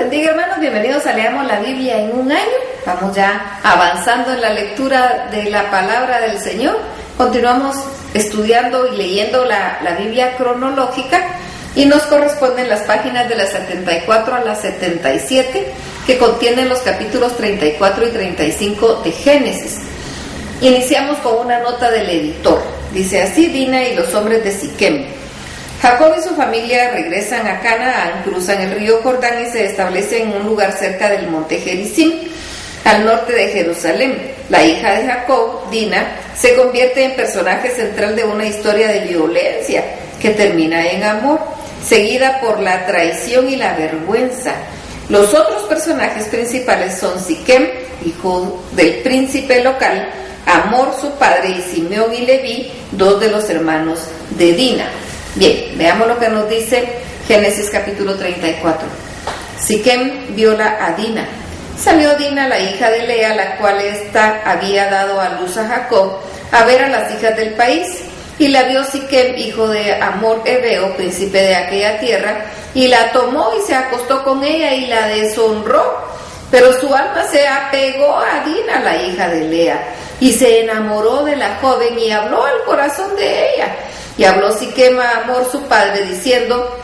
bendiga, hermanos, bienvenidos a Leamos la Biblia en un año. Vamos ya avanzando en la lectura de la palabra del Señor. Continuamos estudiando y leyendo la Biblia cronológica y nos corresponden las páginas de la 74 a la 77 que contienen los capítulos 34 y 35 de Génesis. Iniciamos con una nota del editor. Dice así: Dina y los hombres de Siquem. Jacob y su familia regresan a Canaán, cruzan el río Jordán y se establecen en un lugar cerca del monte Gerizim, al norte de Jerusalén. La hija de Jacob, Dina, se convierte en personaje central de una historia de violencia que termina en amor, seguida por la traición y la vergüenza. Los otros personajes principales son Siquem, hijo del príncipe local, Amor su padre, y Simeón y Leví, dos de los hermanos de Dina. Bien, veamos lo que nos dice Génesis capítulo 34. Siquem viola a Dina. Salió Dina, la hija de Lea, la cual ésta había dado a luz a Jacob, a ver a las hijas del país. Y la vio Siquem, hijo de Amor Heveo, príncipe de aquella tierra, y la tomó y se acostó con ella y la deshonró. Pero su alma se apegó a Dina, la hija de Lea, y se enamoró de la joven y habló al corazón de ella. Y habló Siquem a Amor su padre, diciendo: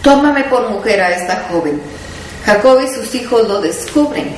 tómame por mujer a esta joven. Jacob y sus hijos lo descubren.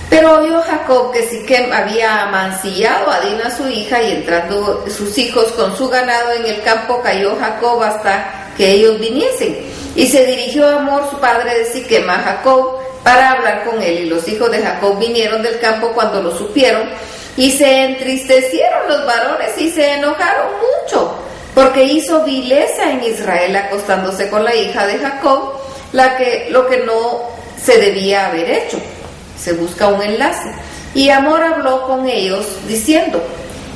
Pero oyó Jacob que Siquem había amancillado a Dina su hija, y entrando sus hijos con su ganado en el campo, cayó Jacob hasta que ellos viniesen. Y se dirigió Amor su padre de Siquem a Jacob para hablar con él. Y los hijos de Jacob vinieron del campo cuando lo supieron, y se entristecieron los varones y se enojaron mucho, porque hizo vileza en Israel acostándose con la hija de Jacob, lo que no se debía haber hecho. Se busca un enlace. Y Amor habló con ellos diciendo: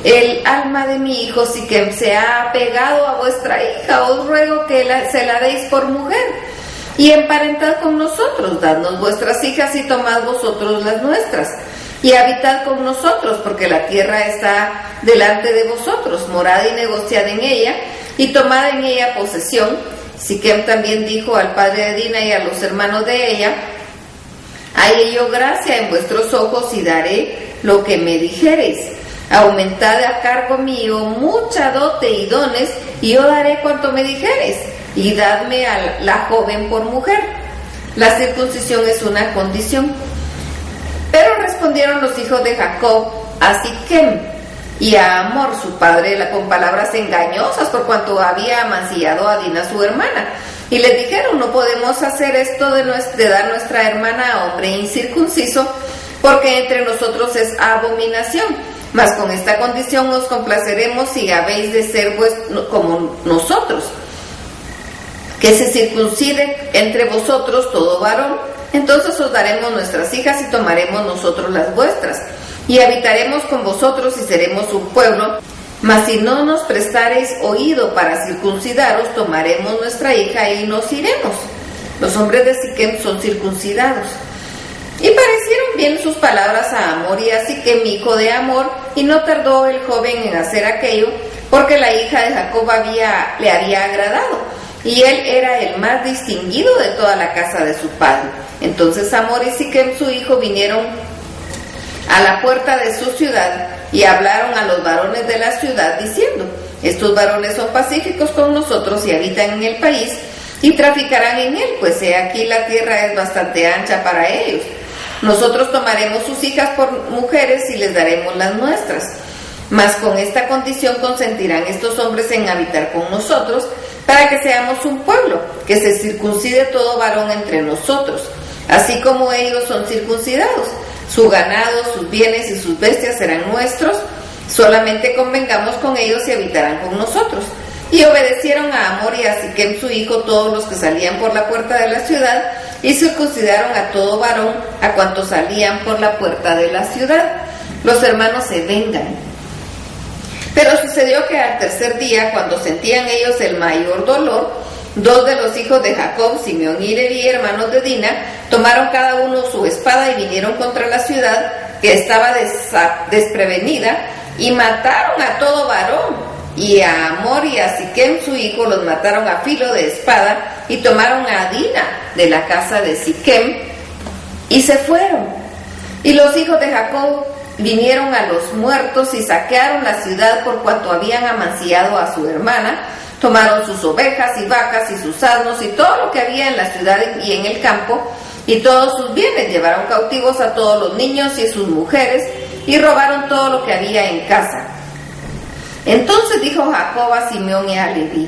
el alma de mi hijo Siquem se ha apegado a vuestra hija, os ruego que se la deis por mujer, y emparentad con nosotros, dadnos vuestras hijas y tomad vosotros las nuestras, y habitad con nosotros, porque la tierra está delante de vosotros, morad y negociad en ella, y tomad en ella posesión. Siquem también dijo al padre de Dina y a los hermanos de ella: hallé yo gracia en vuestros ojos y daré lo que me dijereis. Aumentad a cargo mío mucha dote y dones, y yo daré cuanto me dijereis, y dadme a la joven por mujer. La circuncisión es una condición. Pero respondieron los hijos de Jacob a Siquem y a Amor su padre con palabras engañosas, por cuanto había amancillado a Dina su hermana. Y les dijeron: no podemos hacer esto de dar nuestra hermana a hombre incircunciso, porque entre nosotros es abominación. Mas con esta condición os complaceremos si habéis de ser como nosotros, que se circuncide entre vosotros todo varón. Entonces os daremos nuestras hijas y tomaremos nosotros las vuestras, y habitaremos con vosotros y seremos un pueblo. Mas si no nos prestareis oído para circuncidaros, tomaremos nuestra hija y nos iremos. Los hombres de Siquem son circuncidados. Y parecieron bien sus palabras a Amor y a Siquem, hijo de Amor, y no tardó el joven en hacer aquello, porque la hija de Jacob le había agradado, y él era el más distinguido de toda la casa de su padre. Entonces Amor y Siquem su hijo vinieron a la puerta de su ciudad y hablaron a los varones de la ciudad diciendo: estos varones son pacíficos con nosotros y habitan en el país y traficarán en él, pues he aquí la tierra es bastante ancha para ellos. Nosotros tomaremos sus hijas por mujeres y les daremos las nuestras. Mas con esta condición consentirán estos hombres en habitar con nosotros, para que seamos un pueblo, que se circuncide todo varón entre nosotros, así como ellos son circuncidados. Su ganado, sus bienes y sus bestias serán nuestros, solamente convengamos con ellos y habitarán con nosotros. Y obedecieron a Amor y a Siquem su hijo todos los que salían por la puerta de la ciudad, y circuncidaron a todo varón a cuantos salían por la puerta de la ciudad. Los hermanos se vengan. Pero sucedió que al tercer día, cuando sentían ellos el mayor dolor, dos de los hijos de Jacob, Simeón y Leví, hermanos de Dina, tomaron cada uno su espada y vinieron contra la ciudad, que estaba desprevenida, y mataron a todo varón, y a Hamor y a Siquem su hijo los mataron a filo de espada, y tomaron a Dina de la casa de Siquem y se fueron. Y los hijos de Jacob vinieron a los muertos y saquearon la ciudad por cuanto habían amancillado a su hermana. Tomaron sus ovejas y vacas y sus asnos y todo lo que había en la ciudad y en el campo, y todos sus bienes. Llevaron cautivos a todos los niños y sus mujeres, y robaron todo lo que había en casa. Entonces dijo Jacob a Simeón y a Leví: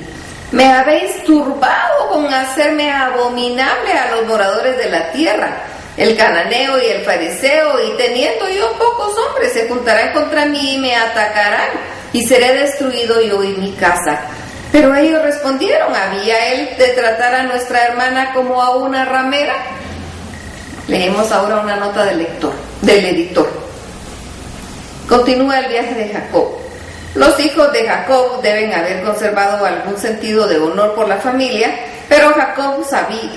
me habéis turbado con hacerme abominable a los moradores de la tierra. El cananeo y el fariseo, y teniendo yo pocos hombres, se juntarán contra mí y me atacarán, y seré destruido yo y mi casa. Pero ellos respondieron: ¿había él de tratar a nuestra hermana como a una ramera? Leemos ahora una nota del editor. Continúa el viaje de Jacob. Los hijos de Jacob deben haber conservado algún sentido de honor por la familia, pero Jacob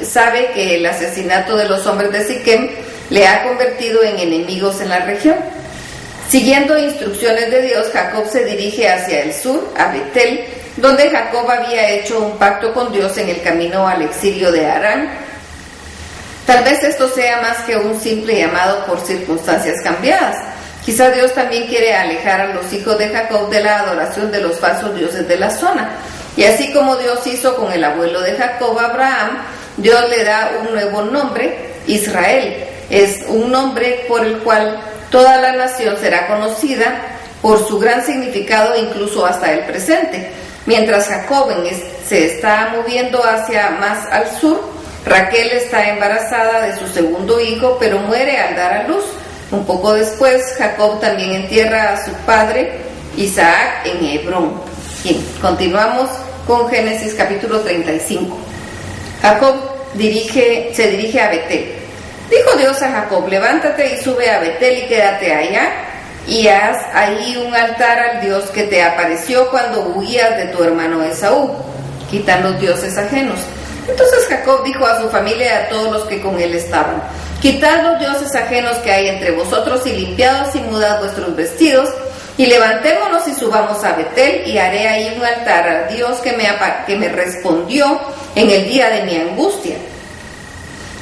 sabe que el asesinato de los hombres de Siquem le ha convertido en enemigos en la región. Siguiendo instrucciones de Dios, Jacob se dirige hacia el sur, a Betel, donde Jacob había hecho un pacto con Dios en el camino al exilio de Harán. Tal vez esto sea más que un simple llamado por circunstancias cambiadas. Quizá Dios también quiere alejar a los hijos de Jacob de la adoración de los falsos dioses de la zona. Y así como Dios hizo con el abuelo de Jacob, Abraham, Dios le da un nuevo nombre, Israel. Es un nombre por el cual toda la nación será conocida por su gran significado, incluso hasta el presente. Mientras Jacob se está moviendo hacia más al sur, Raquel está embarazada de su segundo hijo, pero muere al dar a luz. Un poco después, Jacob también entierra a su padre Isaac en Hebrón. Bien, continuamos con Génesis capítulo 35. Jacob se dirige a Betel. Dijo Dios a Jacob: levántate y sube a Betel y quédate allá, y haz ahí un altar al Dios que te apareció cuando huías de tu hermano Esaú. Quitan los dioses ajenos. Entonces Jacob dijo a su familia y a todos los que con él estaban: quitad los dioses ajenos que hay entre vosotros, y limpiados y mudad vuestros vestidos, y levantémonos y subamos a Betel, y haré ahí un altar al Dios que me respondió en el día de mi angustia,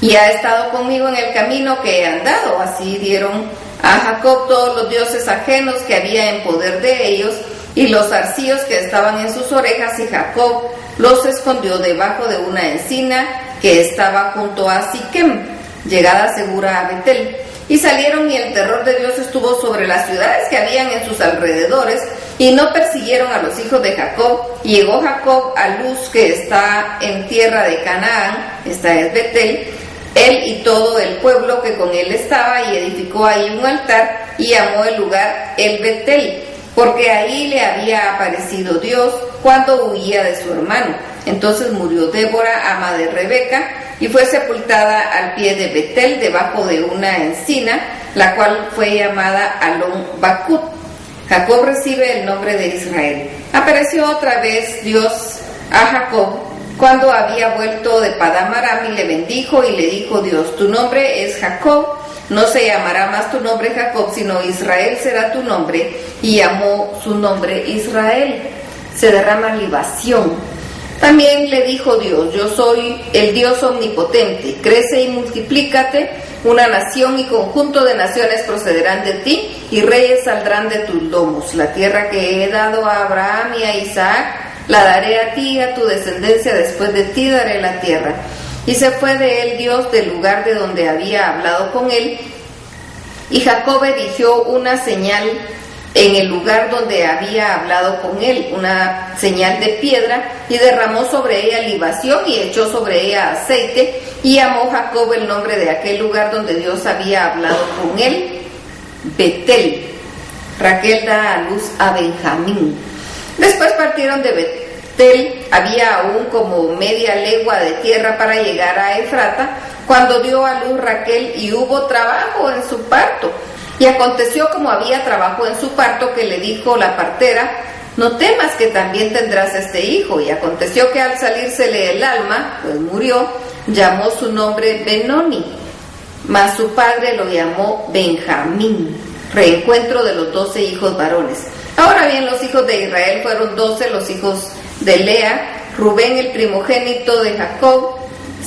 y ha estado conmigo en el camino que he andado. Así dieron a Jacob todos los dioses ajenos que había en poder de ellos, y los zarcillos que estaban en sus orejas, y Jacob los escondió debajo de una encina que estaba junto a Siquem, llegada segura a Betel. Y salieron, y el terror de Dios estuvo sobre las ciudades que habían en sus alrededores, y no persiguieron a los hijos de Jacob. Y llegó Jacob a Luz, que está en tierra de Canaán, esta es Betel, él y todo el pueblo que con él estaba, y edificó ahí un altar, y llamó el lugar El Betel, porque ahí le había aparecido Dios cuando huía de su hermano. Entonces murió Débora, ama de Rebeca, y fue sepultada al pie de Betel, debajo de una encina, la cual fue llamada Alon Bacut. Jacob recibe el nombre de Israel. Apareció otra vez Dios a Jacob cuando había vuelto de Padán Aram, y le bendijo, y le dijo Dios: tu nombre es Jacob, no se llamará más tu nombre Jacob, sino Israel será tu nombre. Y llamó su nombre Israel. Se derrama libación. También le dijo Dios: yo soy el Dios omnipotente, crece y multiplícate, una nación y conjunto de naciones procederán de ti, y reyes saldrán de tus lomos. La tierra que he dado a Abraham y a Isaac, la daré a ti y a tu descendencia, después de ti daré la tierra. Y se fue de él Dios del lugar de donde había hablado con él, y Jacob erigió una señal en el lugar donde había hablado con él, una señal de piedra, y derramó sobre ella libación y echó sobre ella aceite, y llamó Jacob el nombre de aquel lugar donde Dios había hablado con él, Betel. Raquel da a luz a Benjamín. Después partieron de Betel, había aún como media legua de tierra para llegar a Efrata, cuando dio a luz Raquel, y hubo trabajo en su parto. Y aconteció, como había trabajo en su parto, que le dijo la partera: no temas, que también tendrás este hijo. Y aconteció que al salírsele el alma, pues murió, llamó su nombre Benoni, mas su padre lo llamó Benjamín, reencuentro de los 12 hijos varones. Ahora bien, los hijos de Israel fueron 12, los hijos de Lea: Rubén, el primogénito de Jacob;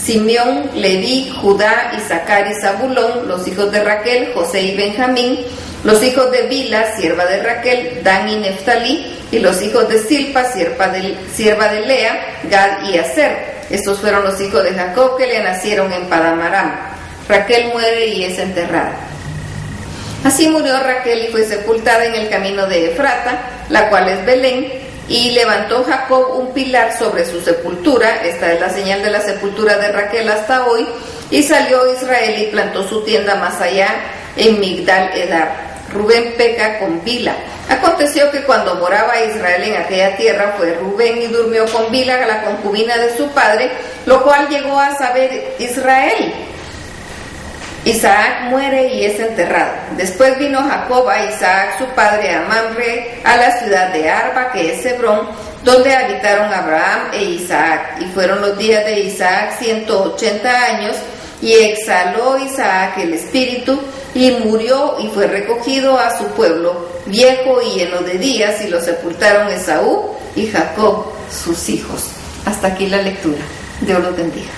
Simeón, Leví, Judá, Isaacar y Zabulón; los hijos de Raquel, José y Benjamín; los hijos de Bila, sierva de Raquel, Dan y Neftalí; y los hijos de Silpa, sierva de Lea, Gad y Aser. Estos fueron los hijos de Jacob que le nacieron en Padán Aram. Raquel muere y es enterrada. Así murió Raquel y fue sepultada en el camino de Efrata, la cual es Belén, y levantó Jacob un pilar sobre su sepultura. Esta es la señal de la sepultura de Raquel hasta hoy. Y salió Israel y plantó su tienda más allá en Migdal Edar. Rubén peca con Bila. Aconteció que cuando moraba Israel en aquella tierra, fue Rubén y durmió con Bila, la concubina de su padre, lo cual llegó a saber Israel. Isaac muere y es enterrado. Después vino Jacob a Isaac su padre a Mamre, a la ciudad de Arba, que es Hebrón, donde habitaron Abraham e Isaac. Y fueron los días de Isaac 180 años, y exhaló Isaac el espíritu, y murió y fue recogido a su pueblo, viejo y lleno de días, y lo sepultaron Esaú y Jacob sus hijos. Hasta aquí la lectura. Dios los bendiga.